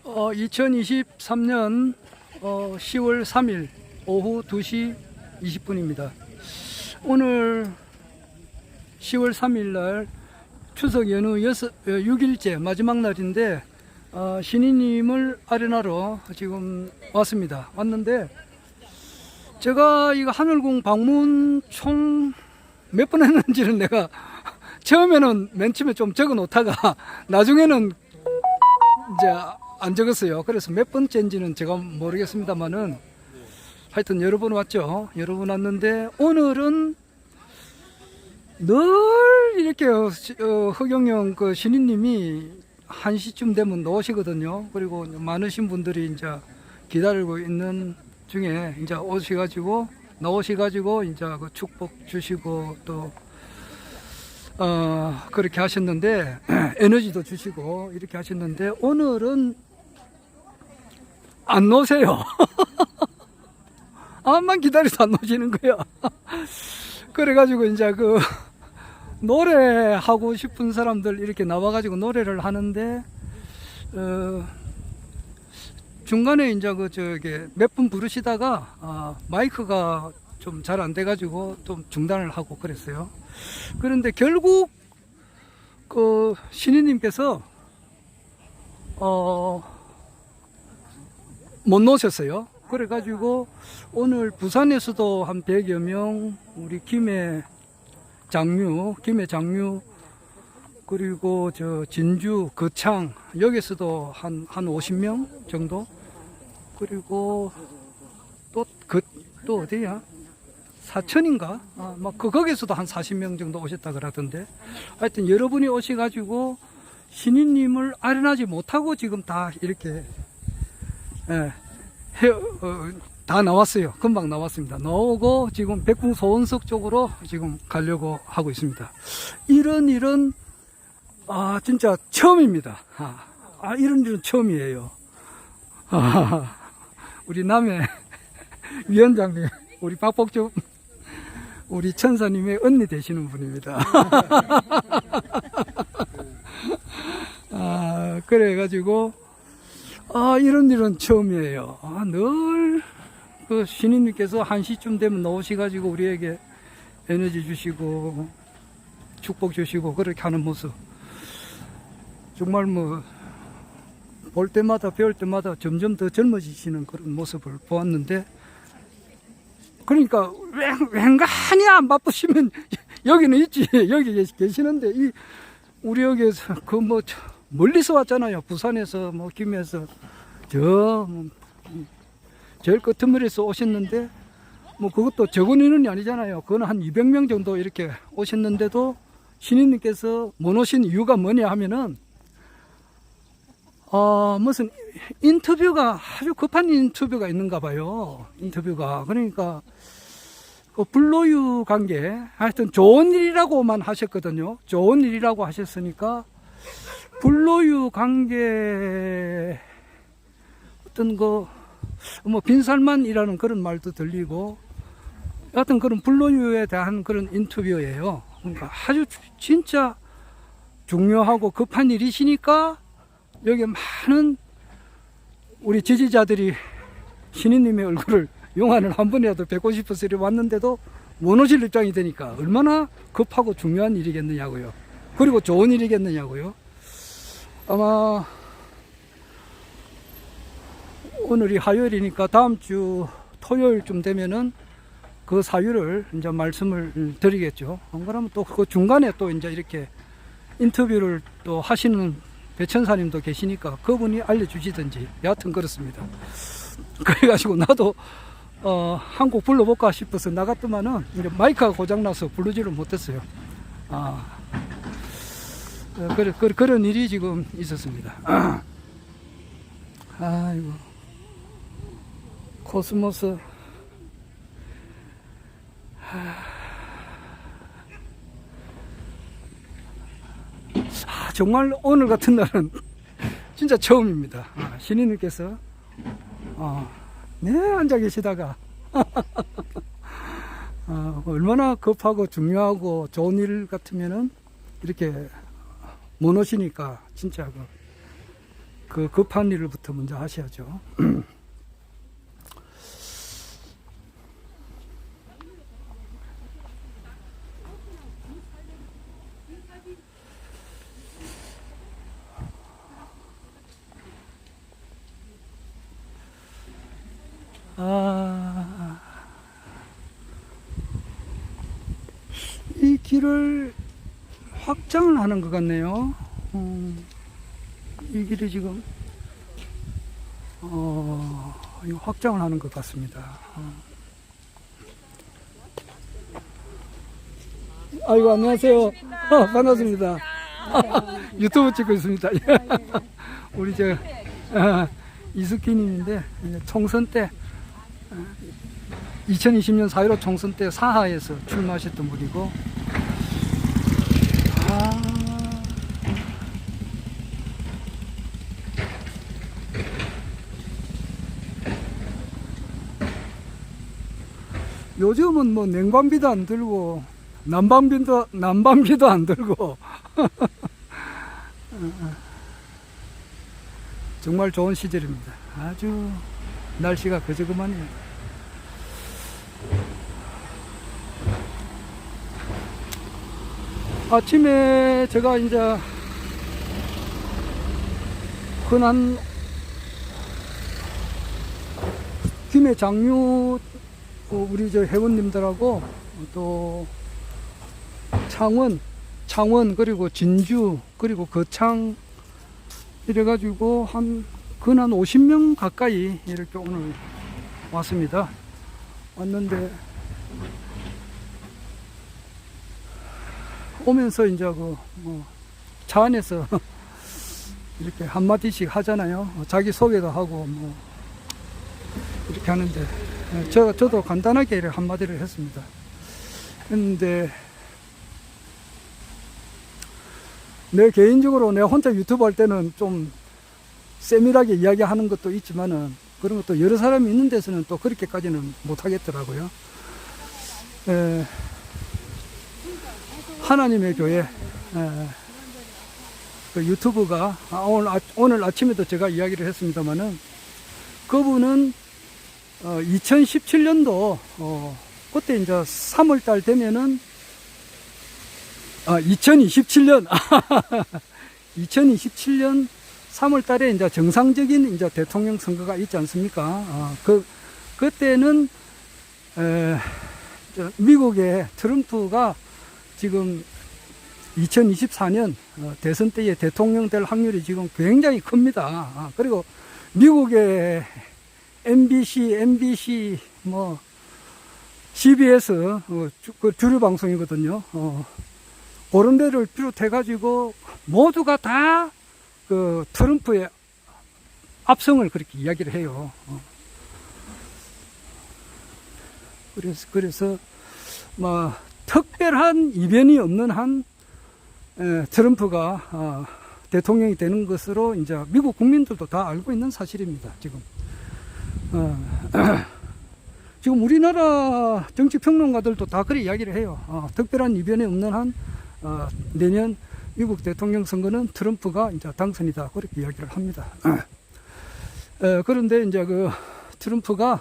2023년 10월 3일 오후 2시 20분입니다. 오늘 10월 3일 날 추석 연휴 6일째 마지막 날인데 신인님을 아련하러 지금 왔는데 제가 이거 하늘궁 방문 총 몇 번 했는지는 내가 처음에는 맨 처음에 좀 적어 놓다가 나중에는 이제 안 적었어요. 그래서 몇 번째인지는 제가 모르겠습니다만은 하여튼 여러 번 왔죠. 여러 번 왔는데 오늘은 늘 이렇게 허경영 그 신인님이 1시쯤 되면 나오시거든요. 그리고 많으신 분들이 이제 기다리고 있는 중에 이제 나오셔가지고 이제 그 축복 주시고 또 그렇게 하셨는데 에너지도 주시고 이렇게 하셨는데 오늘은 안 노세요. 암만 기다려도 안 노시는 거야. 그래가지고 이제 그 노래하고 싶은 사람들 이렇게 나와가지고 노래를 하는데 중간에 이제 몇 분 부르시다가 마이크가 좀 잘 안 돼가지고 좀 중단을 하고 그랬어요. 그런데 결국 그 신인님께서 못 놓으셨어요. 그래가지고 오늘 부산에서도 한 100여 명, 우리 김해 장류 그리고 저 진주 거창 여기서도 한 50명 정도, 그리고 또 어디야? 사천인가? 거기서도 한 40명 정도 오셨다 그러던데, 하여튼 여러분이 오셔가지고 신인님을 아련하지 못하고 지금 다 이렇게 다 나왔어요. 금방 나왔습니다. 나오고 지금 백풍소원석 쪽으로 지금 가려고 하고 있습니다. 이런 일은 진짜 처음입니다. 이런 일은 처음이에요. 우리 남해 위원장님, 우리 박복주 우리 천사님의 언니 되시는 분입니다. 그래가지고 이런 일은 처음이에요. 늘 그 신인님께서 1시쯤 되면 나오셔가지고 우리에게 에너지 주시고 축복 주시고 그렇게 하는 모습, 정말 볼 때마다 배울 때마다 점점 더 젊어지시는 그런 모습을 보았는데, 그러니까 웬간히 안 바쁘시면 여기는 있지, 여기 계시는데 우리 여기에서 멀리서 왔잖아요. 부산에서 김해에서 제일 끝머리에서 오셨는데 그것도 적은 인원이 아니잖아요. 그건 한 200명 정도 이렇게 오셨는데도 신인님께서 못 오신 이유가 뭐냐 하면은 무슨 인터뷰가, 아주 급한 인터뷰가 있는가 봐요. 인터뷰가. 그러니까 그 불로유 관계, 하여튼 좋은 일이라고만 하셨거든요. 좋은 일이라고 하셨으니까 불로유 관계 어떤 빈살만이라는 그런 말도 들리고, 하여튼 그런 불로유에 대한 그런 인터뷰예요. 그러니까 아주 진짜 중요하고 급한 일이시니까 여기 많은 우리 지지자들이 신인님의 얼굴을 용안을 한 번이라도 뵙고 싶어서 이렇게 왔는데도 못 오실 입장이 되니까 얼마나 급하고 중요한 일이겠느냐고요. 그리고 좋은 일이겠느냐고요. 아마 오늘이 화요일이니까 다음 주 토요일쯤 되면은 그 사유를 이제 말씀을 드리겠죠. 안 그러면 또 그 중간에 또 이제 이렇게 인터뷰를 또 하시는 배천사님도 계시니까 그분이 알려주시든지, 여하튼 그렇습니다. 그래가지고 나도 한 곡 불러볼까 싶어서 나갔더만은 이제 마이크가 고장나서 부르지를 못했어요. 그런 일이 지금 있었습니다. 아이고, 코스모스. 정말 오늘 같은 날은 진짜 처음입니다. 신인님께서 앉아 계시다가 얼마나 급하고 중요하고 좋은 일 같으면은 이렇게 못 오시니까 진짜 그 급한 일부터 먼저 하셔야죠. 이 길을 확장을 하는 것 같네요. 이 길이 지금 이거 확장을 하는 것 같습니다. 아이고, 안녕하세요. 반갑습니다. 유튜브 찍고 있습니다. 우리 이숙희님인데, 총선 때 2020년 4.15 총선 때 사하에서 출마하셨던 분이고, 요즘은 뭐 냉방비도 안 들고 난방비도 안 들고 정말 좋은 시절입니다. 아주 날씨가 그저그만해요. 아침에 제가 이제 흔한 김해 장류 우리 회원님들하고 또 창원 그리고 진주 그리고 거창 이래가지고 근한 50명 가까이 이렇게 오늘 왔습니다. 왔는데 오면서 이제 차 안에서 이렇게 한마디씩 하잖아요. 자기 소개도 하고 이렇게 하는데 저도 간단하게 이렇게 한마디를 했습니다. 했는데 내 개인적으로 내가 혼자 유튜브 할 때는 좀 세밀하게 이야기하는 것도 있지만은 그런 것도 여러 사람이 있는 데서는 또 그렇게까지는 못 하겠더라고요. 하나님의 교회 그 유튜브가 오늘 아침에도 제가 이야기를 했습니다만은 그분은 2017년도 그때 이제 3월달 되면은 2027년 2027년 3월달에 이제 정상적인 이제 대통령 선거가 있지 않습니까? 그때는 미국의 트럼프가 지금 2024년 대선 때에 대통령 될 확률이 지금 굉장히 큽니다. 그리고 미국의 MBC CBS 그 주류 방송이거든요. 그런 데를 비롯해 가지고 모두가 다 그 트럼프의 압승을 그렇게 이야기를 해요. 그래서 특별한 이변이 없는 한 트럼프가 대통령이 되는 것으로 이제 미국 국민들도 다 알고 있는 사실입니다. 지금 우리나라 정치평론가들도 다 그렇게 이야기를 해요. 특별한 이변이 없는 한 내년 미국 대통령 선거는 트럼프가 이제 당선이다 그렇게 이야기를 합니다. 그런데 이제 그 트럼프가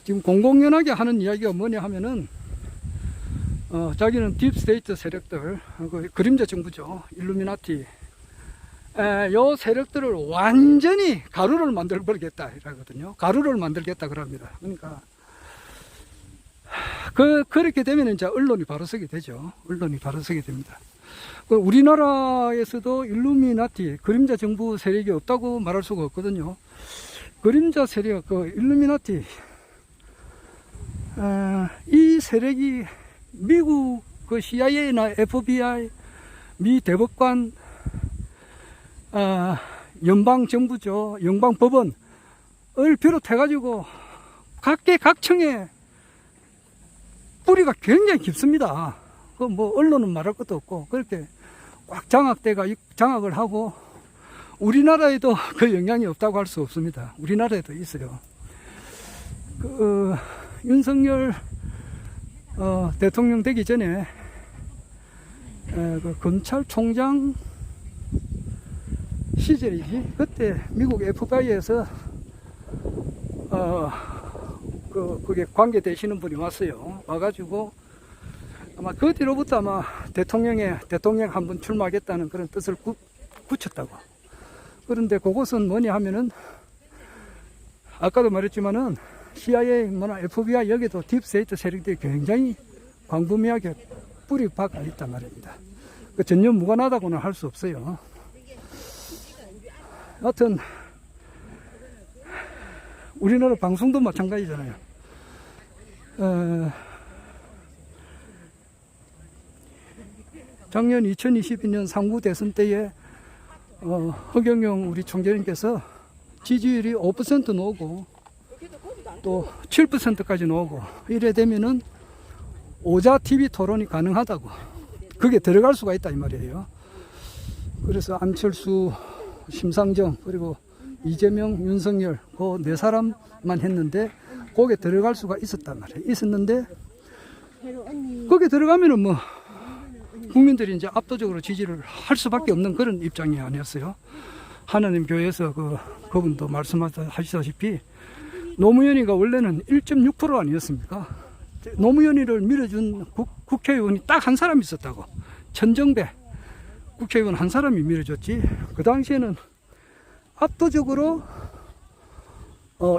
지금 공공연하게 하는 이야기가 뭐냐 하면은 자기는 딥스테이트 세력들, 그림자 정부죠, 일루미나티, 요 세력들을 완전히 가루를 만들어 버리겠다 이러거든요. 가루를 만들겠다 그럽니다. 그러니까 그렇게 되면 이제 언론이 바로 서게 되죠. 언론이 바로 서게 됩니다. 우리나라에서도 일루미나티, 그림자 정부 세력이 없다고 말할 수가 없거든요. 그림자 세력, 일루미나티, 이 세력이 미국 CIA나 FBI, 미 대법관, 연방 정부죠, 연방 법원을 비롯해 가지고 각계각층에 뿌리가 굉장히 깊습니다. 언론은 말할 것도 없고 그렇게 꽉 장악을 하고 우리나라에도 그 영향이 없다고 할 수 없습니다. 우리나라에도 있어요. 윤석열 대통령 되기 전에 검찰총장 시절이지. 그때 미국 FBI에서 그게 관계되시는 분이 왔어요. 와가지고 아마 그 뒤로부터 아마 대통령 한 번 출마하겠다는 그런 뜻을 굳혔다고. 그런데 그것은 뭐냐 하면은 아까도 말했지만은 CIA, 뭐나 FBI 여기도 딥스테이트 세력들이 굉장히 광범위하게 뿌리 박아 있단 말입니다. 그 전혀 무관하다고는 할 수 없어요. 하여튼 우리나라 방송도 마찬가지잖아요. 작년 2022년 상부 대선 때에 허경영 우리 총재님께서 지지율이 5% 나오고 또 7%까지 나오고 이래 되면은 오자 TV 토론이 가능하다고. 그게 들어갈 수가 있다 이 말이에요. 그래서 안철수, 심상정 그리고 이재명, 윤석열 그 네 사람만 했는데 거기에 들어갈 수가 있었단 말이에요. 있었는데 거기에 들어가면은 뭐 국민들이 이제 압도적으로 지지를 할 수밖에 없는 그런 입장이 아니었어요. 하나님 교회에서 그분도 말씀하시다시피 노무현이가 원래는 1.6% 아니었습니까? 노무현이를 밀어준 국회의원이 딱 한 사람 있었다고. 천정배 국회의원 한 사람이 밀어줬지. 그 당시에는 압도적으로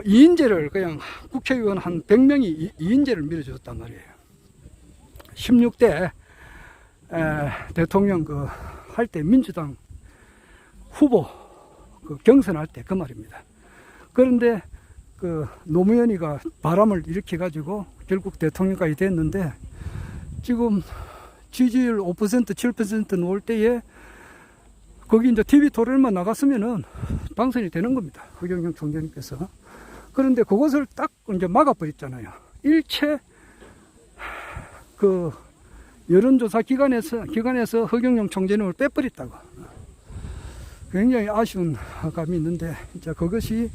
이인재를 그냥 국회의원 한 100명이 이인재를 밀어줬단 말이에요. 16대 대통령 할 때 민주당 후보 경선할 때 그 말입니다. 그런데 노무현이가 바람을 일으켜 가지고 결국 대통령까지 됐는데 지금 지지율 5% 7% 나올 때에 거기 이제 TV 토론만 나갔으면은 당선이 되는 겁니다. 허경영 총재님께서. 그런데 그것을 딱 이제 막아버렸잖아요. 일체 여론조사 기관에서 허경영 총재님을 빼버렸다고. 굉장히 아쉬운 감이 있는데, 이제 그것이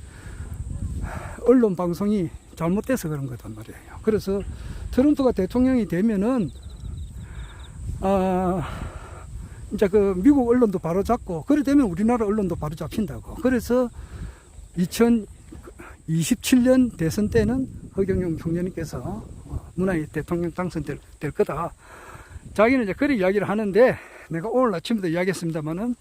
언론 방송이 잘못돼서 그런 거단 말이에요. 그래서 트럼프가 대통령이 되면은, 이제 미국 언론도 바로 잡고, 그래 되면 우리나라 언론도 바로 잡힌다고. 그래서 2027년 대선 때는 허경영 총재님께서 문화의 대통령 당선될 거다. 자기는 이제 그런 이야기를 하는데, 내가 오늘 아침부터 이야기했습니다만은,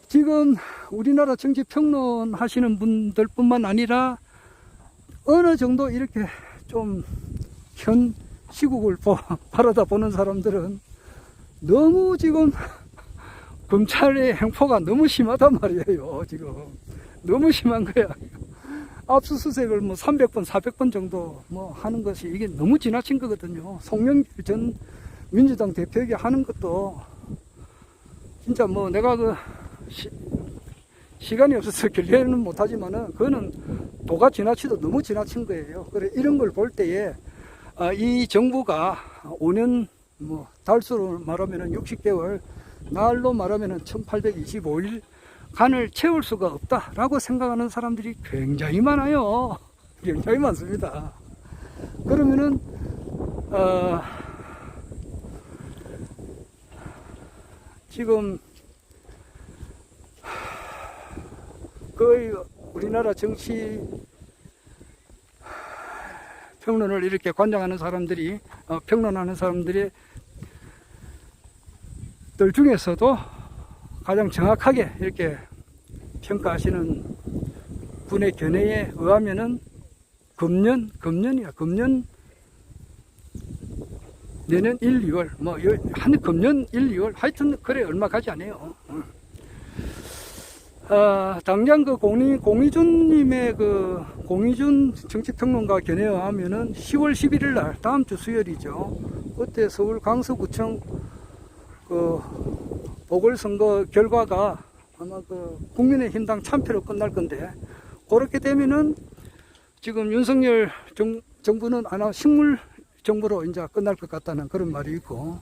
지금 우리나라 정치 평론 하시는 분들 뿐만 아니라, 어느 정도 이렇게 좀 현 시국을 바라다 보는 사람들은 너무 지금 검찰의 행포가 너무 심하단 말이에요. 지금 너무 심한 거야. 압수수색을 300번, 400번 정도 하는 것이 이게 너무 지나친 거거든요. 송영길 전 민주당 대표에게 하는 것도 진짜 내가 시간이 없어서 결례는 못하지만은 그거는 도가 지나치도 너무 지나친 거예요. 그래 이런 걸 볼 때에 이 정부가 5년 달수로 말하면은 60개월, 날로 말하면은 1825일 간을 채울 수가 없다라고 생각하는 사람들이 굉장히 많아요. 굉장히 많습니다. 그러면은 지금 거의 우리나라 정치 평론을 이렇게 관장하는 사람들이 평론하는 사람들의 들 중에서도 가장 정확하게 이렇게 평가하시는 분의 견해에 의하면은 금년 내년 1, 2월 금년 1, 2월 하여튼 그래 얼마 가지 않아요. 당장 공희준님의 공희준 정치평론가 견해에 의하면은 10월 11일 날 다음 주 수요일이죠. 그때 서울 강서구청 보궐선거 결과가 아마 국민의힘당 참패로 끝날 건데, 그렇게 되면은 지금 윤석열 정부는 아마 식물 정부로 이제 끝날 것 같다는 그런 말이 있고,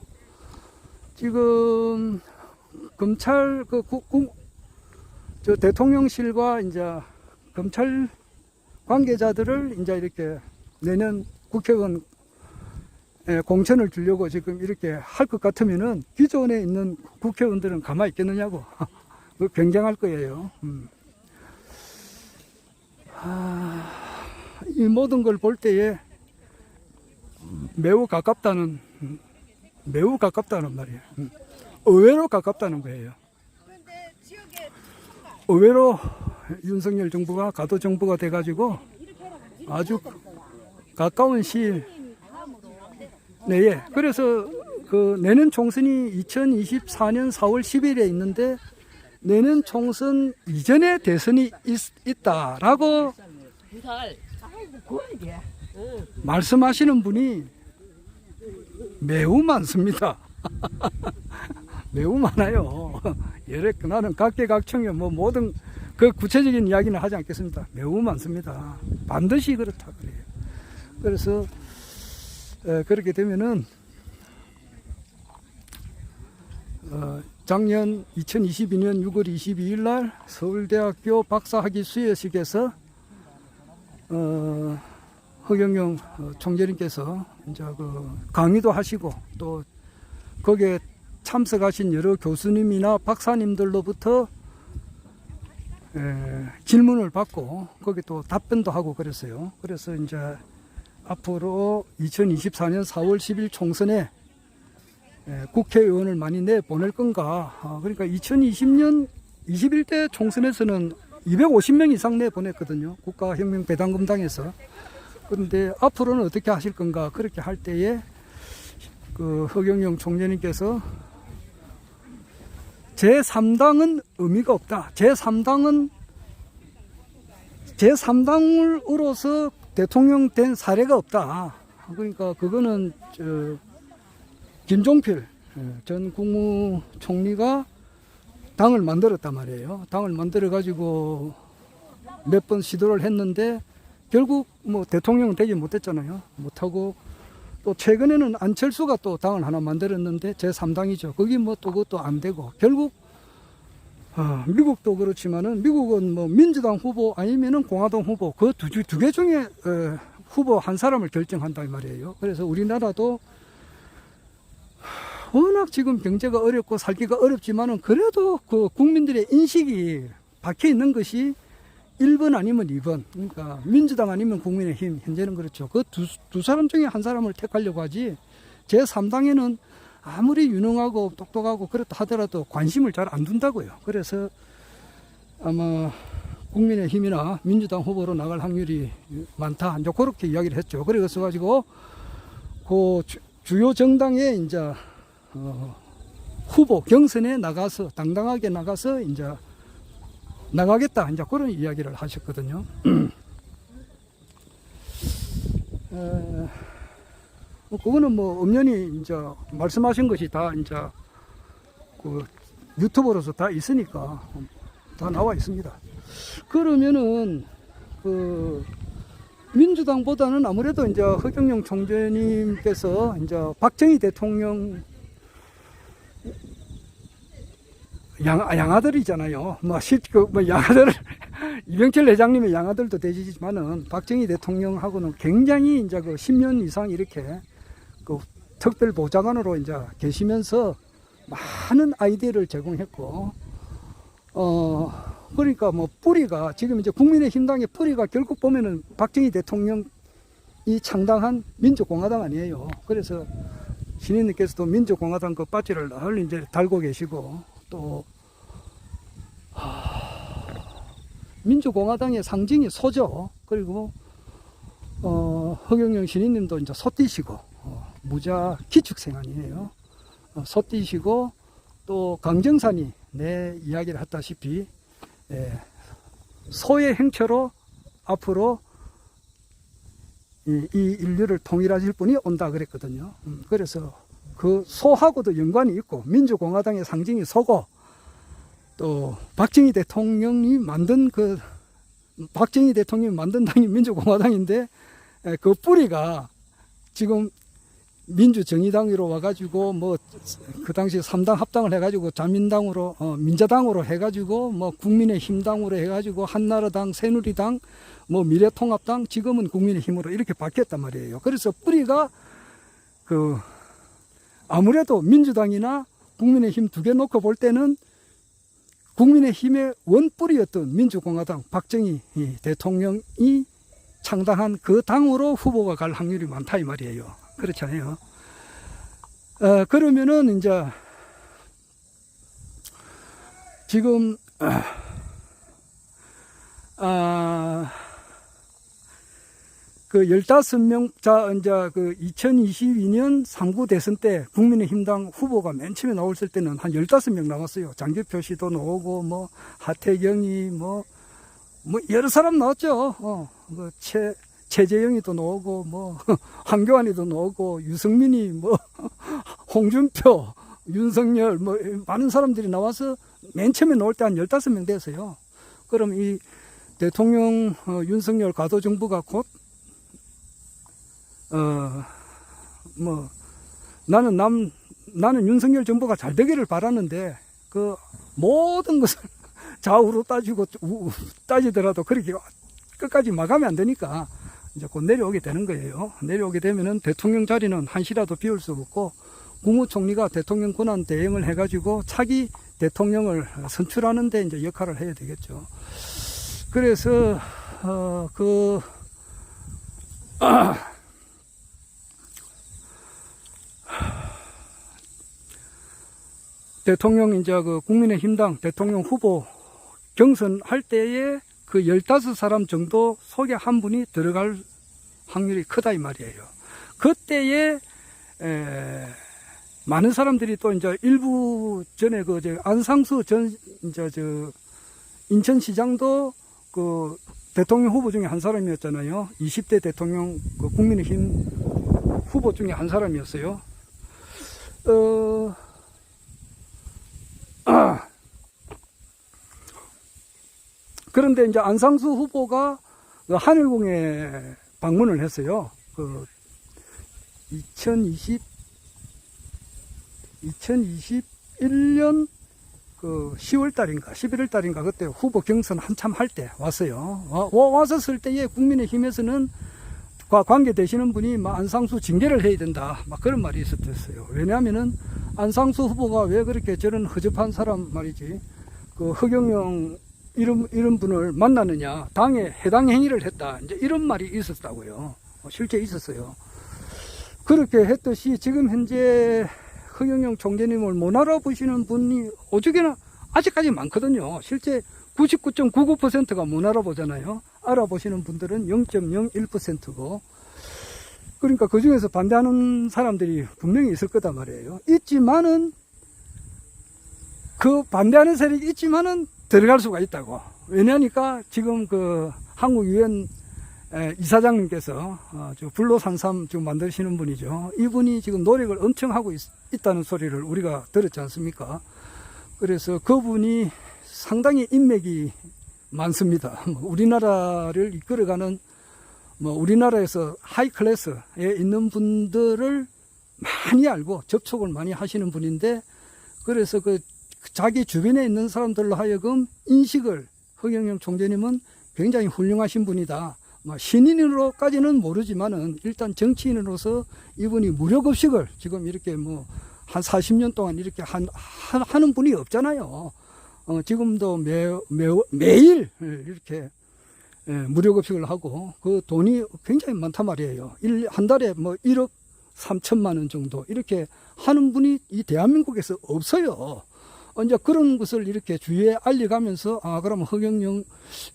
지금 검찰 대통령실과 이제 검찰 관계자들을 이제 이렇게 내년 국회의원 공천을 주려고 지금 이렇게 할 것 같으면은 기존에 있는 국회의원들은 가만히 있겠느냐고. 굉장할 거예요. 이 모든 걸 볼 때에 매우 가깝다는 말이에요. 의외로 가깝다는 거예요. 의외로 윤석열 정부가 가도 정부가 돼가지고 아주 가까운 시일 내에, 그래서 그 내년 총선이 2024년 4월 10일에 있는데 내년 총선 이전에 대선이 있다라고 말씀하시는 분이 매우 많습니다. 매우 많아요. 나는 각계각층의 뭐 모든 그 구체적인 이야기는 하지 않겠습니다. 매우 많습니다. 반드시 그렇다 그래요. 그래서 그렇게 되면은 작년 2022년 6월 22일 날 서울대학교 박사학위 수여식에서 허경영 총재님께서 이제 그 강의도 하시고 또 거기에 참석하신 여러 교수님이나 박사님들로부터 질문을 받고 거기 또 답변도 하고 그랬어요. 그래서 이제 앞으로 2024년 4월 10일 총선에 국회의원을 많이 내보낼 건가. 그러니까 2020년 21대 총선에서는 250명 이상 내보냈거든요. 국가혁명배당금당에서. 그런데 앞으로는 어떻게 하실 건가. 그렇게 할 때에 그 허경영 총재님께서 제3당은 의미가 없다. 제3당으로서 대통령 된 사례가 없다. 그러니까 그거는 김종필 전 국무총리가 당을 만들었단 말이에요. 당을 만들어 가지고 몇 번 시도를 했는데 결국 뭐 대통령은 되지 못했잖아요. 못하고 또 최근에는 안철수가 또 당을 하나 만들었는데 제3당이죠. 거기 뭐 또 그것도 안 되고 결국 미국도 그렇지만은 미국은 뭐 민주당 후보 아니면은 공화당 후보 그 두 개 중에 후보 한 사람을 결정한다 이 말이에요. 그래서 우리나라도 워낙 지금 경제가 어렵고 살기가 어렵지만은 그래도 그 국민들의 인식이 박혀 있는 것이 1번 아니면 2번. 그러니까 민주당 아니면 국민의힘. 현재는 그렇죠. 그 두 사람 중에 한 사람을 택하려고 하지 제3당에는 아무리 유능하고 똑똑하고 그렇다 하더라도 관심을 잘 안 둔다고요. 그래서 아마 국민의힘이나 민주당 후보로 나갈 확률이 많다. 이제 그렇게 이야기를 했죠. 그래서 가지고 그 주요 정당에 이제 후보 경선에 나가서 당당하게 나가서 이제 나가겠다. 이제 그런 이야기를 하셨거든요. 그거는 뭐 엄연히 이제 말씀하신 것이 다 이제 그 유튜브로서 다 있으니까 다 나와 있습니다. 그러면은 그 민주당보다는 아무래도 이제 허경영 총재님께서 이제 박정희 대통령 양아들이잖아요. 뭐 양아들 이병철 회장님의 양아들도 되지만은 박정희 대통령하고는 굉장히 이제 그 10년 이상 이렇게 그 특별 보좌관으로 이제 계시면서 많은 아이디어를 제공했고, 그러니까 뭐 뿌리가 지금 이제 국민의힘당의 뿌리가 결국 보면은 박정희 대통령이 창당한 민주공화당 아니에요. 그래서 신인님께서도 민주공화당 그 바지를 늘 이제 달고 계시고 또 민주공화당의 상징이 소죠. 그리고 허경영 신인님도 이제 소띠시고 무자 기축생 아니에요. 소띠시고 또 강정산이 내 이야기를 했다시피 소의 행처로 앞으로 이 인류를 통일하실 분이 온다 그랬거든요. 그래서 그 소하고도 연관이 있고 민주공화당의 상징이 소고 또 박정희 대통령이 만든 당이 민주공화당인데 그 뿌리가 지금 민주정의당으로 와가지고 뭐 그 당시 3당 합당을 해가지고 자민당으로 민자당으로 해가지고 뭐 국민의힘당으로 해가지고 한나라당, 새누리당, 뭐 미래통합당, 지금은 국민의힘으로 이렇게 바뀌었단 말이에요. 그래서 뿌리가 그 아무래도 민주당이나 국민의힘 두 개 놓고 볼 때는 국민의힘의 원뿌리였던 민주공화당 박정희 대통령이 창당한 그 당으로 후보가 갈 확률이 많다 이 말이에요. 그렇잖아요. 그러면은 이제 지금 그 15명, 이제 그 2022년 상부 대선 때 국민의힘당 후보가 맨 처음에 나왔을 때는 한 15명 나왔어요. 장기표 씨도 나오고, 뭐, 하태경이, 뭐 여러 사람 나왔죠. 최재형이도 나오고, 뭐, 황교안이도 나오고, 유승민이, 뭐, 홍준표, 윤석열, 뭐, 많은 사람들이 나와서 맨 처음에 나올 때 한 15명 됐어요. 그럼 이 대통령 윤석열 가도정부가 곧 나는 윤석열 정부가 잘 되기를 바라는데, 그, 모든 것을 좌우로 따지더라도 그렇게 끝까지 마감이 안 되니까, 이제 곧 내려오게 되는 거예요. 내려오게 되면은 대통령 자리는 한시라도 비울 수 없고, 국무총리가 대통령 권한 대행을 해가지고 차기 대통령을 선출하는데 이제 역할을 해야 되겠죠. 그래서, 대통령 이제 그 국민의힘당 대통령 후보 경선할 때에 그 15사람 정도 속에 한 분이 들어갈 확률이 크다 이 말이에요. 그때에 많은 사람들이 또 이제 일부 전에 안상수 전 인천시장도 그 대통령 후보 중에 한 사람이었잖아요. 20대 대통령 그 국민의힘 후보 중에 한 사람이었어요. 그런데 이제 안상수 후보가 그 하늘궁에 방문을 했어요. 그 2021년 그 10월 달인가 11월 달인가 그때 후보 경선 한참 할 때 왔어요. 왔었을 때에 국민의힘에서는 관계되시는 분이 막 안상수 징계를 해야 된다 막 그런 말이 있었어요. 왜냐하면은 안상수 후보가 왜 그렇게 저런 허접한 사람 말이지 그 허경영 이런 분을 만나느냐, 당에 해당 행위를 했다 이제 이런 말이 있었다고요. 실제 있었어요. 그렇게 했듯이 지금 현재 허경영 총재님을 못 알아보시는 분이 어저께나 아직까지 많거든요. 실제 99.99%가 못 알아보잖아요. 알아보시는 분들은 0.01%고 그러니까 그 중에서 반대하는 사람들이 분명히 있을 거다 말이에요. 있지만은 그 반대하는 세력이 있지만은 들어갈 수가 있다고. 왜냐니까 지금 그 한국 유엔 이사장님께서 불로산삼 지금 만드시는 분이죠. 이분이 지금 노력을 엄청 하고 있다는 소리를 우리가 들었지 않습니까? 그래서 그분이 상당히 인맥이 많습니다. 우리나라를 이끌어가는 우리나라에서 하이 클래스에 있는 분들을 많이 알고 접촉을 많이 하시는 분인데, 그래서 그 자기 주변에 있는 사람들로 하여금 인식을 허경영 총재님은 굉장히 훌륭하신 분이다. 신인으로까지는 모르지만은 일단 정치인으로서 이분이 무료급식을 지금 이렇게 한 40년 동안 이렇게 하는 분이 없잖아요. 지금도 매일 이렇게 무료급식을 하고 그 돈이 굉장히 많단 말이에요. 한 달에 1억 3천만 원 정도 이렇게 하는 분이 이 대한민국에서 없어요. 이제 그런 것을 이렇게 주위에 알려가면서 그러면 허경영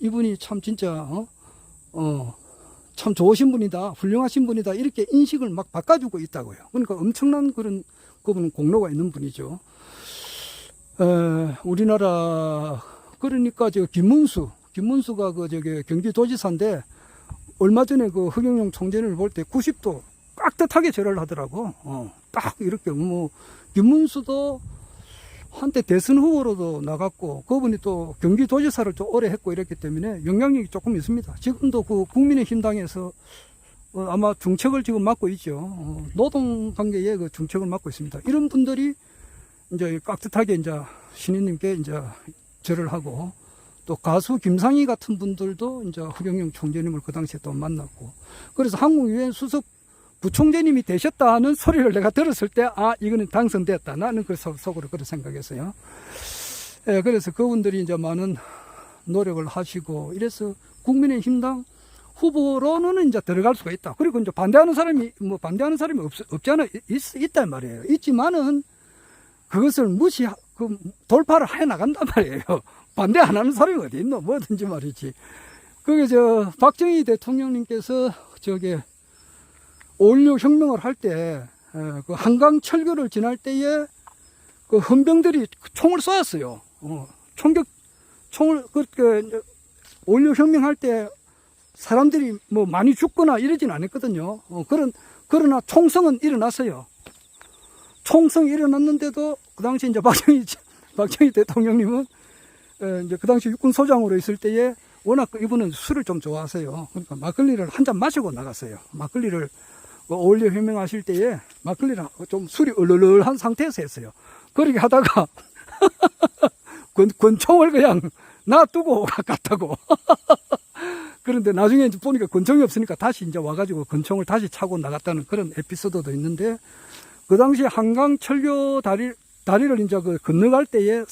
이분이 참 진짜 참 좋으신 분이다, 훌륭하신 분이다 이렇게 인식을 막 바꿔주고 있다고요. 그러니까 엄청난 그분은 공로가 있는 분이죠. 우리나라 그러니까 김문수가 경기도지사인데 얼마 전에 그 허경영 총재를 볼 때 90도 깍듯하게 절을 하더라고. 딱 이렇게 김문수도 한때 대선 후보로도 나갔고 그분이 또 경기도지사를 좀 오래 했고 이랬기 때문에 영향력이 조금 있습니다. 지금도 그 국민의힘당에서 아마 중책을 지금 맡고 있죠. 노동관계에 그 중책을 맡고 있습니다. 이런 분들이 이제 깍듯하게 이제 신인님께 이제 절을 하고, 또 가수 김상희 같은 분들도 이제 허경영 총재님을 그 당시에 또 만났고, 그래서 한국 유엔 수석 부총재님이 되셨다는 소리를 내가 들었을 때 이거는 당선됐다. 나는 그 속으로 그렇게 생각했어요. 예, 그래서 그분들이 이제 많은 노력을 하시고, 이래서 국민의힘당 후보로는 이제 들어갈 수가 있다. 그리고 이제 반대하는 사람이, 반대하는 사람이 없지 않아, 있단 말이에요. 있지만은, 그것을 돌파를 해 나간단 말이에요. 반대 안 하는 사람이 어디 있노? 뭐든지 말이지. 그게 박정희 대통령님께서 5.16 혁명을 할 때, 그 한강 철교를 지날 때에 그 헌병들이 총을 쏘았어요. 총을, 5.16 혁명 할 때 사람들이 많이 죽거나 이러진 않았거든요. 그러나 총성은 일어났어요. 총성이 일어났는데도 그 당시 이제 박정희 대통령님은 이제 그 당시 육군소장으로 있을 때에 워낙 이분은 술을 좀 좋아하세요. 그러니까 막걸리를 한 잔 마시고 나갔어요. 막걸리를 5.16 혁명하실 때에 막걸리를 좀 술이 얼얼한 상태에서 했어요. 그렇게 하다가 권총을 그냥 놔두고 갔다고. 그런데 나중에 이제 보니까 권총이 없으니까 다시 이제 와가지고 권총을 다시 차고 나갔다는 그런 에피소드도 있는데, 그 당시 한강 철교 다리를 이제 건너갈 때에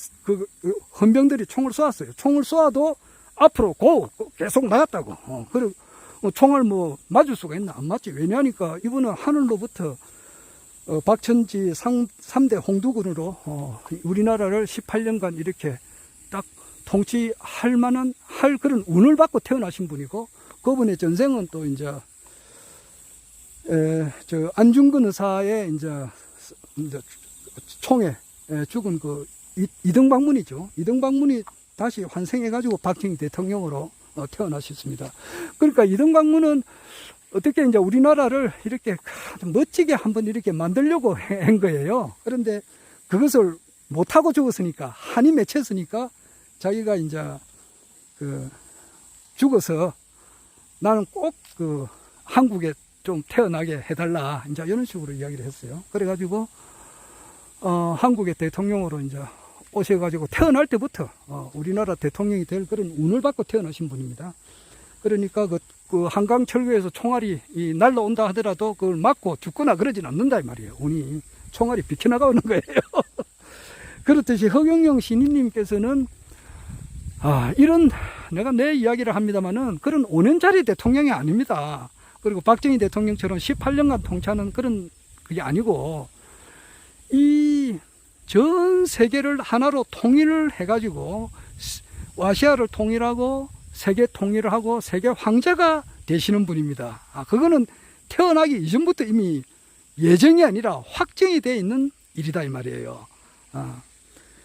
헌병들이 총을 쏘았어요. 총을 쏘아도 앞으로 계속 나갔다고. 그리고 총을 맞을 수가 있나? 안 맞지. 왜냐하니까 이분은 하늘로부터 박천지 3대 홍두군으로 우리나라를 18년간 이렇게 딱 통치할 만한 그런 운을 받고 태어나신 분이고, 그분의 전생은 또 이제 안중근 의사의 이제 총에 죽은 이등박문이죠. 이등박문이 다시 환생해가지고 박정희 대통령으로 태어나셨습니다. 그러니까 이등박문은 어떻게 이제 우리나라를 이렇게 멋지게 한번 이렇게 만들려고 한 거예요. 그런데 그것을 못하고 죽었으니까, 한이 맺혔으니까 자기가 이제 죽어서 나는 꼭 한국에 좀 태어나게 해달라, 이제 이런 식으로 이야기를 했어요. 그래가지고 한국의 대통령으로 이제 오셔가지고 태어날 때부터 우리나라 대통령이 될 그런 운을 받고 태어나신 분입니다. 그러니까 그 한강 철교에서 총알이 날라온다 하더라도 그걸 맞고 죽거나 그러진 않는다 이 말이에요. 운이 총알이 비켜나가는 거예요. 그렇듯이 허경영 신임님께서는 내가 내 이야기를 합니다만은 그런 5년짜리 대통령이 아닙니다. 그리고 박정희 대통령처럼 18년간 통치하는 그런 그게 아니고, 이 전 세계를 하나로 통일을 해가지고 아시아를 통일하고 세계 통일을 하고 세계 황제가 되시는 분입니다. 그거는 태어나기 이전부터 이미 예정이 아니라 확정이 되어 있는 일이다 이 말이에요.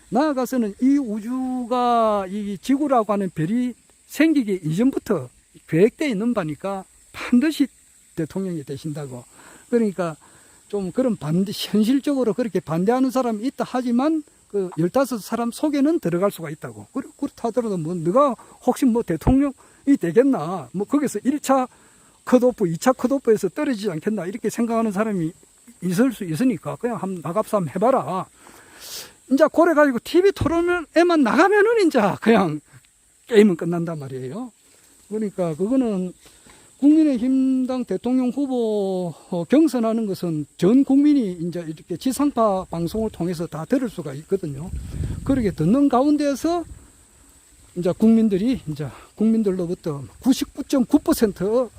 나아가서는 이 우주가, 이 지구라고 하는 별이 생기기 이전부터 계획되어 있는 바니까 반드시 대통령이 되신다고. 그러니까 좀 그런 현실적으로 그렇게 반대하는 사람이 있다 하지만 15사람 속에는 들어갈 수가 있다고. 그렇다 하더라도 너가 혹시 대통령이 되겠나? 거기서 1차 컷오프, 2차 컷오프에서 떨어지지 않겠나? 이렇게 생각하는 사람이 있을 수 있으니까 그냥 한번 나갑사 한번 해봐라. 이제 그래가지고 TV 토론에만 나가면은 이제 그냥 게임은 끝난단 말이에요. 그러니까 그거는 국민의힘당 대통령 후보 경선하는 것은 전 국민이 이제 이렇게 지상파 방송을 통해서 다 들을 수가 있거든요. 그렇게 듣는 가운데에서 이제 국민들로부터 99.9%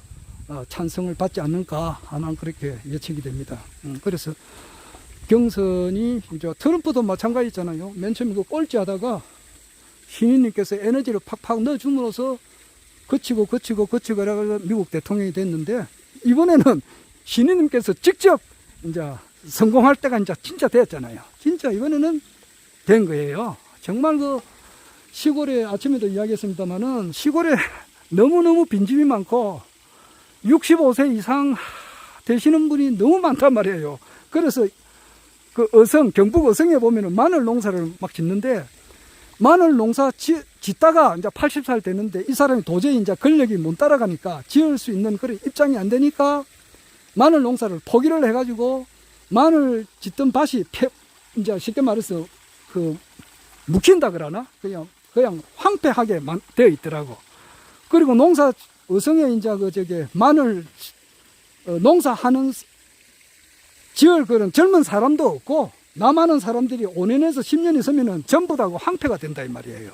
찬성을 받지 않는가 하는 그렇게 예측이 됩니다. 그래서 경선이 이제 트럼프도 마찬가지잖아요. 맨 처음에 꼴찌하다가 신인님께서 에너지를 팍팍 넣어줌으로써 거치고 그래서 미국 대통령이 됐는데, 이번에는 신인님께서 직접 이제 성공할 때가 이제 진짜 되었잖아요. 진짜 이번에는 된 거예요. 정말 시골에 아침에도 이야기했습니다만은 시골에 너무너무 빈집이 많고 65세 이상 되시는 분이 너무 많단 말이에요. 그래서 경북 어성에 보면은 마늘 농사를 막 짓는데, 마늘 농사 짓다가 이제 80살 되는데 이 사람이 도저히 이제 근력이 못 따라가니까 지을 수 있는 그런 입장이 안 되니까 마늘 농사를 포기를 해가지고 마늘 짓던 밭이 이제 쉽게 말해서 묵힌다 그러나 그냥 황폐하게 되어 있더라고. 그리고 어성에 이제 마늘 농사하는 지을 그런 젊은 사람도 없고 남하는 사람들이 5년에서 10년 있으면은 전부 다 황폐가 된다 이 말이에요.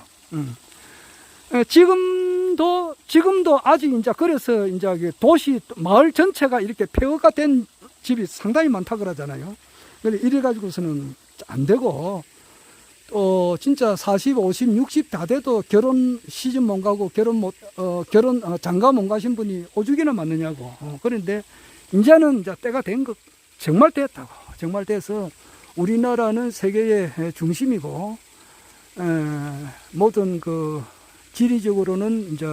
지금도 아직 이제 그래서 이제 도시 마을 전체가 이렇게 폐허가 된 집이 상당히 많다 그러잖아요. 그래 이래 가지고서는 안 되고 진짜 40, 50, 60 다 돼도 결혼 시집 못 가고 결혼 장가 못 가신 분이 오죽이나 많느냐고. 그런데 이제는 이제 때가 된 거 정말 됐다고. 정말 돼서 우리나라는 세계의 중심이고 모든 그 지리적으로는 이제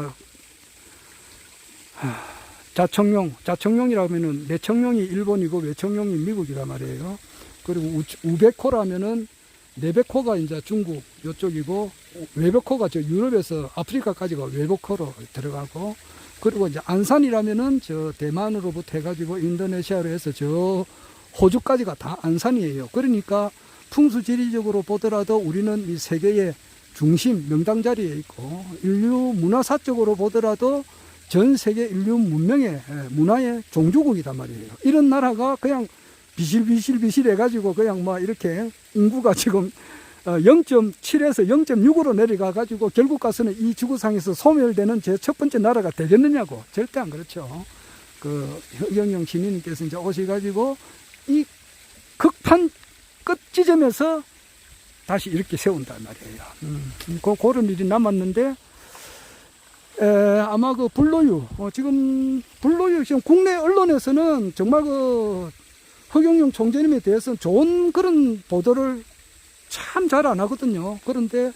자청룡이라면은 내청룡이 일본이고 외청룡이 미국이란 말이에요. 그리고 우백호라면은 내백호가 이제 중국 이쪽이고 외백호가 저 유럽에서 아프리카까지가 외백호로 들어가고 그리고 이제 안산이라면은 저 대만으로부터 해가지고 인도네시아로 해서 저 호주까지가 다 안산이에요. 그러니까 풍수지리적으로 보더라도 우리는 이 세계의 중심 명당 자리에 있고 인류 문화사적으로 보더라도 전 세계 인류 문화의 종주국이단 말이에요. 이런 나라가 그냥 비실비실 해가지고 그냥 막 이렇게 인구가 지금 0.7에서 0.6으로 내려가 가지고 결국 가서는 이 지구상에서 소멸되는 제 첫 번째 나라가 되겠느냐고. 절대 안 그렇죠. 그 허경영 시민님께서 이제 오셔가지고 이 극판 끝 지점에서 다시 이렇게 세운단 말이에요. 그런 일이 남았는데 아마 그 불로유 지금 국내 언론에서는 정말 그 허경영 총재님에 대해서는 좋은 그런 보도를 참 잘 안 하거든요. 그런데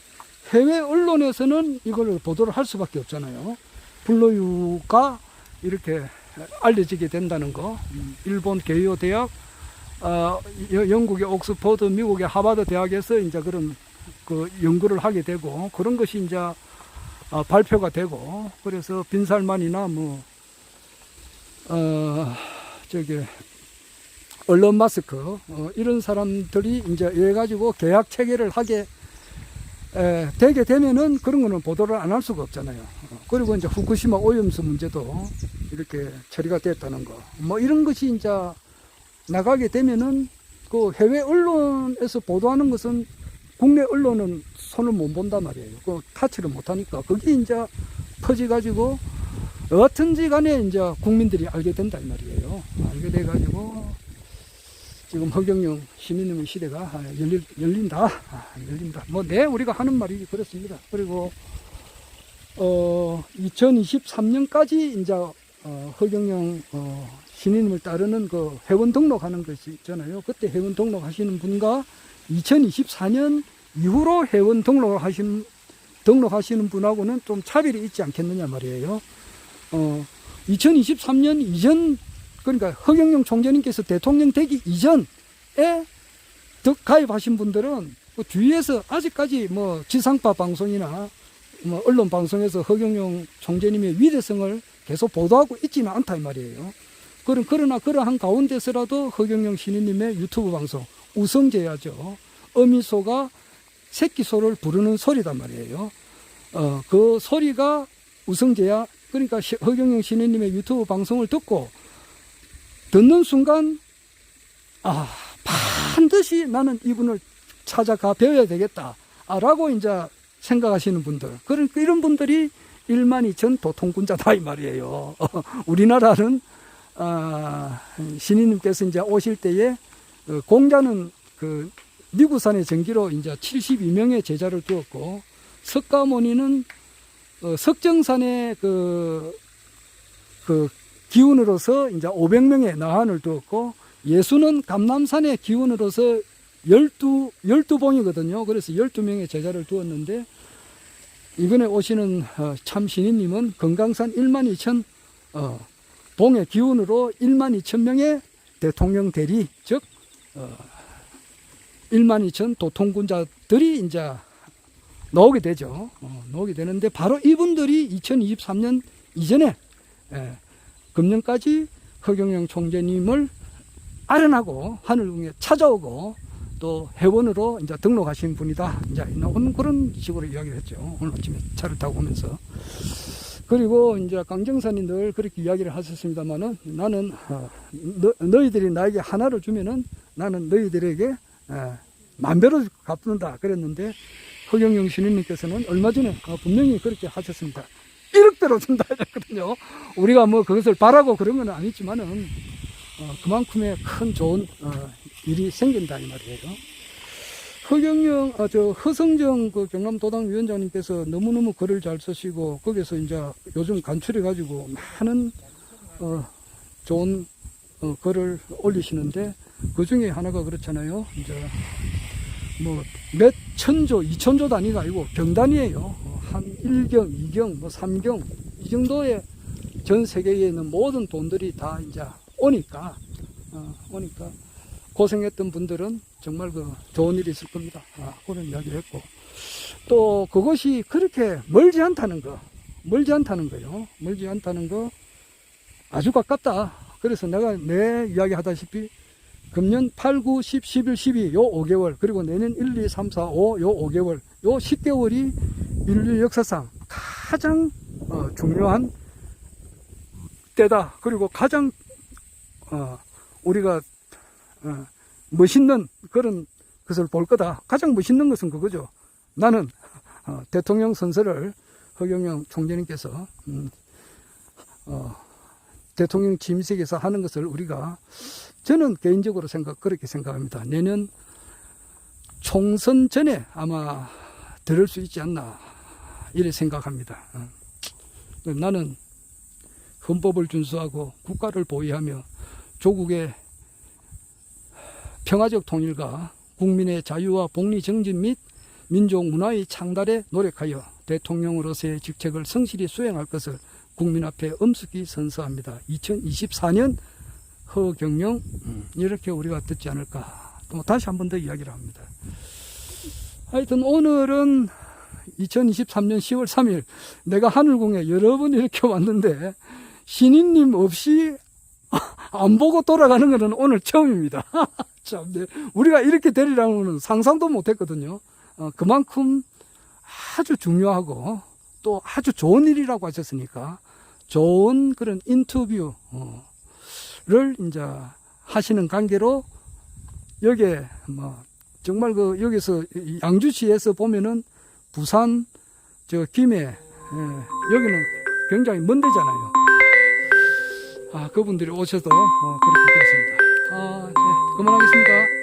해외 언론에서는 이걸 보도를 할 수밖에 없잖아요. 불로유가 이렇게 알려지게 된다는 거. 일본 게이오 대학, 영국의 옥스퍼드, 미국의 하버드 대학에서 이제 그런 그 연구를 하게 되고 그런 것이 이제 발표가 되고 그래서 빈살만이나 얼런 마스크 이런 사람들이 이제 이래 가지고 계약 체결을 하게 되게 되면은 그런 거는 보도를 안 할 수가 없잖아요. 그리고 이제 후쿠시마 오염수 문제도 이렇게 처리가 됐다는 거. 이런 것이 이제 나가게 되면은 그 해외 언론에서 보도하는 것은 국내 언론은 손을 못 본단 말이에요. 그 타치를 못 하니까 그게 이제 퍼져 가지고 어떤지 간에 이제 국민들이 알게 된다 이 말이에요. 알게 돼 가지고 지금 허경영 시민님의 시대가 열린다. 열린다. 우리가 하는 말이 그렇습니다. 그리고 2023년까지 이제 허경영 시민님을 따르는 그 회원 등록하는 것이 있잖아요. 그때 회원 등록하시는 분과 2024년 이후로 회원 등록하시는 분하고는 좀 차별이 있지 않겠느냐 말이에요. 2023년 이전 그러니까 허경영 총재님께서 대통령 되기 이전에 가입하신 분들은 그 주위에서 아직까지 지상파 방송이나 언론 방송에서 허경영 총재님의 위대성을 계속 보도하고 있지는 않다 이 말이에요. 그러나 그러한 가운데서라도 허경영 시인님의 유튜브 방송 우성제야죠. 어미소가 새끼소를 부르는 소리단 말이에요. 그 소리가 우성제야. 그러니까 허경영 시인님의 유튜브 방송을 듣는 순간 반드시 나는 이분을 찾아가 배워야 되겠다 라고 이제 생각하시는 분들 이런 분들이 12,000 도통군자다 이 말이에요. 우리나라는 신인님께서 이제 오실 때에 공자는 그 미구산의 정기로 이제 72명의 제자를 두었고 석가모니는 석정산의 그 기운으로서 이제 500명의 나한을 두었고 예수는 감남산의 기운으로서 12봉이거든요. 그래서 12명의 제자를 두었는데 이번에 오시는 참 신인님은 건강산 12,000 봉의 기운으로 12,000명의 대통령 대리 즉 12,000 도통군자들이 이제 나오게 되죠. 나오게 되는데 바로 이분들이 2023년 이전에 금년까지 허경영 총재님을 아련하고 하늘궁에 찾아오고 또 회원으로 이제 등록하신 분이다. 이제 오늘 그런 식으로 이야기를 했죠. 오늘 아침에 차를 타고 오면서. 그리고 이제 강정산이 늘 그렇게 이야기를 하셨습니다만은 나는 너희들이 나에게 하나를 주면은 나는 너희들에게 만배로 갚는다 그랬는데 허경영 신인님께서는 얼마 전에 분명히 그렇게 하셨습니다. 1억대로 준다 이랬거든요. 우리가 뭐 그것을 바라고 그런 건 아니지만은 그만큼의 큰 좋은 일이 생긴다 이 말이에요. 허경영, 허성정 그 경남도당 위원장님께서 너무너무 글을 잘 쓰시고 거기서 이제 요즘 간추려가지고 많은 좋은 글을 올리시는데 그 중에 하나가 그렇잖아요. 이제 뭐 몇 천조, 2천조 단위가 아니고 경 단위예요. 한 1경, 2경, 뭐 3경 이 정도의 전 세계에 있는 모든 돈들이 다 이제 오니까 고생했던 분들은 정말 그 좋은 일이 있을 겁니다. 그런 이야기를 했고 또 그것이 그렇게 멀지 않다는 거요. 멀지 않다는 거 아주 가깝다. 그래서 내가 내 이야기 하다시피 금년 8, 9, 10, 11, 12 요 5개월 그리고 내년 1, 2, 3, 4, 5 요 5개월 요 10개월이 인류 역사상 가장 중요한 때다. 그리고 가장 우리가 멋있는 그런 것을 볼 거다. 가장 멋있는 것은 그거죠. 나는 대통령 선서를 허경영 총재님께서 대통령 취임식에서 하는 것을 우리가 저는 개인적으로 그렇게 생각합니다. 내년 총선 전에 아마 들을 수 있지 않나 이렇게 생각합니다. 나는 헌법을 준수하고 국가를 보위하며 조국의 평화적 통일과 국민의 자유와 복리 정진 및 민족 문화의 창달에 노력하여 대통령으로서의 직책을 성실히 수행할 것을 국민 앞에 엄숙히 선서합니다. 2024년 허경영 이렇게 우리가 듣지 않을까. 또 다시 한 번 더 이야기를 합니다. 하여튼 오늘은 2023년 10월 3일 내가 하늘궁에 여러 번 이렇게 왔는데 신인님 없이 안 보고 돌아가는 것은 오늘 처음입니다. 참, 네. 우리가 이렇게 되리라는 것은 상상도 못 했거든요. 그만큼 아주 중요하고 또 아주 좋은 일이라고 하셨으니까 좋은 그런 인터뷰를 이제 하시는 관계로 여기에 뭐 정말 그 여기서 양주시에서 보면은 부산 김해 여기는 굉장히 먼 데잖아요. 그분들이 오셔도 그렇게 되었습니다. 네, 그만하겠습니다.